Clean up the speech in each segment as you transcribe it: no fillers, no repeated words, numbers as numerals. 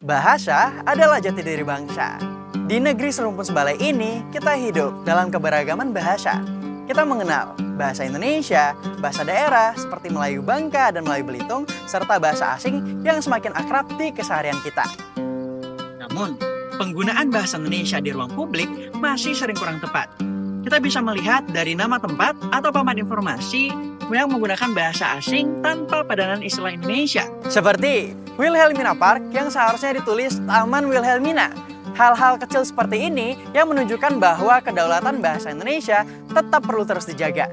Bahasa adalah jati diri bangsa. Di negeri serumpun sebalai ini, kita hidup dalam keberagaman bahasa. Kita mengenal bahasa Indonesia, bahasa daerah seperti Melayu Bangka dan Melayu Belitung, serta bahasa asing yang semakin akrab di keseharian kita. Namun, penggunaan bahasa Indonesia di ruang publik masih sering kurang tepat. Kita bisa melihat dari nama tempat atau papan informasi yang menggunakan bahasa asing tanpa padanan istilah Indonesia. Seperti Wilhelmina Park yang seharusnya ditulis Taman Wilhelmina. Hal-hal kecil seperti ini yang menunjukkan bahwa kedaulatan bahasa Indonesia tetap perlu terus dijaga.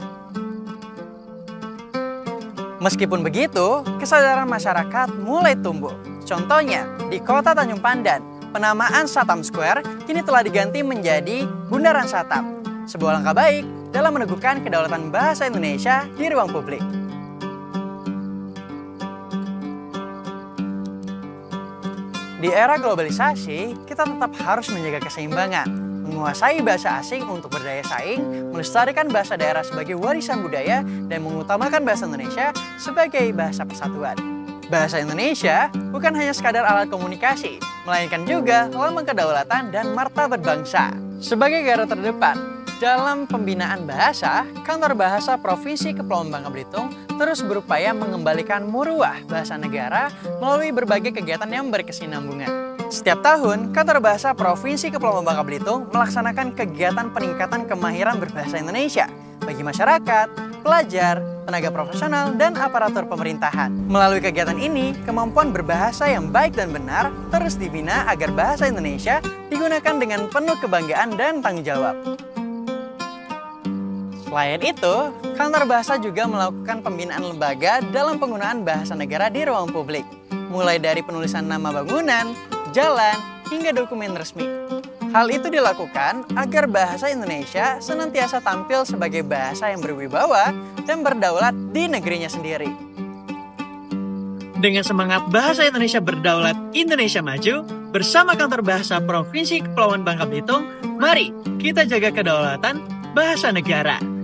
Meskipun begitu, kesadaran masyarakat mulai tumbuh. Contohnya, di kota Tanjung Pandan, penamaan Satam Square kini telah diganti menjadi Bundaran Satam. Sebuah langkah baik dalam meneguhkan kedaulatan bahasa Indonesia di ruang publik. Di era globalisasi, kita tetap harus menjaga keseimbangan, menguasai bahasa asing untuk berdaya saing, melestarikan bahasa daerah sebagai warisan budaya, dan mengutamakan bahasa Indonesia sebagai bahasa persatuan. Bahasa Indonesia bukan hanya sekadar alat komunikasi, melainkan juga lambang kedaulatan dan martabat bangsa. Sebagai garda terdepan dalam pembinaan bahasa, Kantor Bahasa Provinsi Kepulauan Bangka Belitung terus berupaya mengembalikan muruah bahasa negara melalui berbagai kegiatan yang berkesinambungan. Setiap tahun, Kantor Bahasa Provinsi Kepulauan Bangka Belitung melaksanakan kegiatan peningkatan kemahiran berbahasa Indonesia bagi masyarakat, pelajar, tenaga profesional, dan aparatur pemerintahan. Melalui kegiatan ini, kemampuan berbahasa yang baik dan benar terus dibina agar bahasa Indonesia digunakan dengan penuh kebanggaan dan tanggung jawab. Selain itu, Kantor Bahasa juga melakukan pembinaan lembaga dalam penggunaan bahasa negara di ruang publik, mulai dari penulisan nama bangunan, jalan, hingga dokumen resmi. Hal itu dilakukan agar bahasa Indonesia senantiasa tampil sebagai bahasa yang berwibawa dan berdaulat di negerinya sendiri. Dengan semangat bahasa Indonesia berdaulat, Indonesia maju, bersama Kantor Bahasa Provinsi Kepulauan Bangka Belitung, mari kita jaga kedaulatan bahasa negara.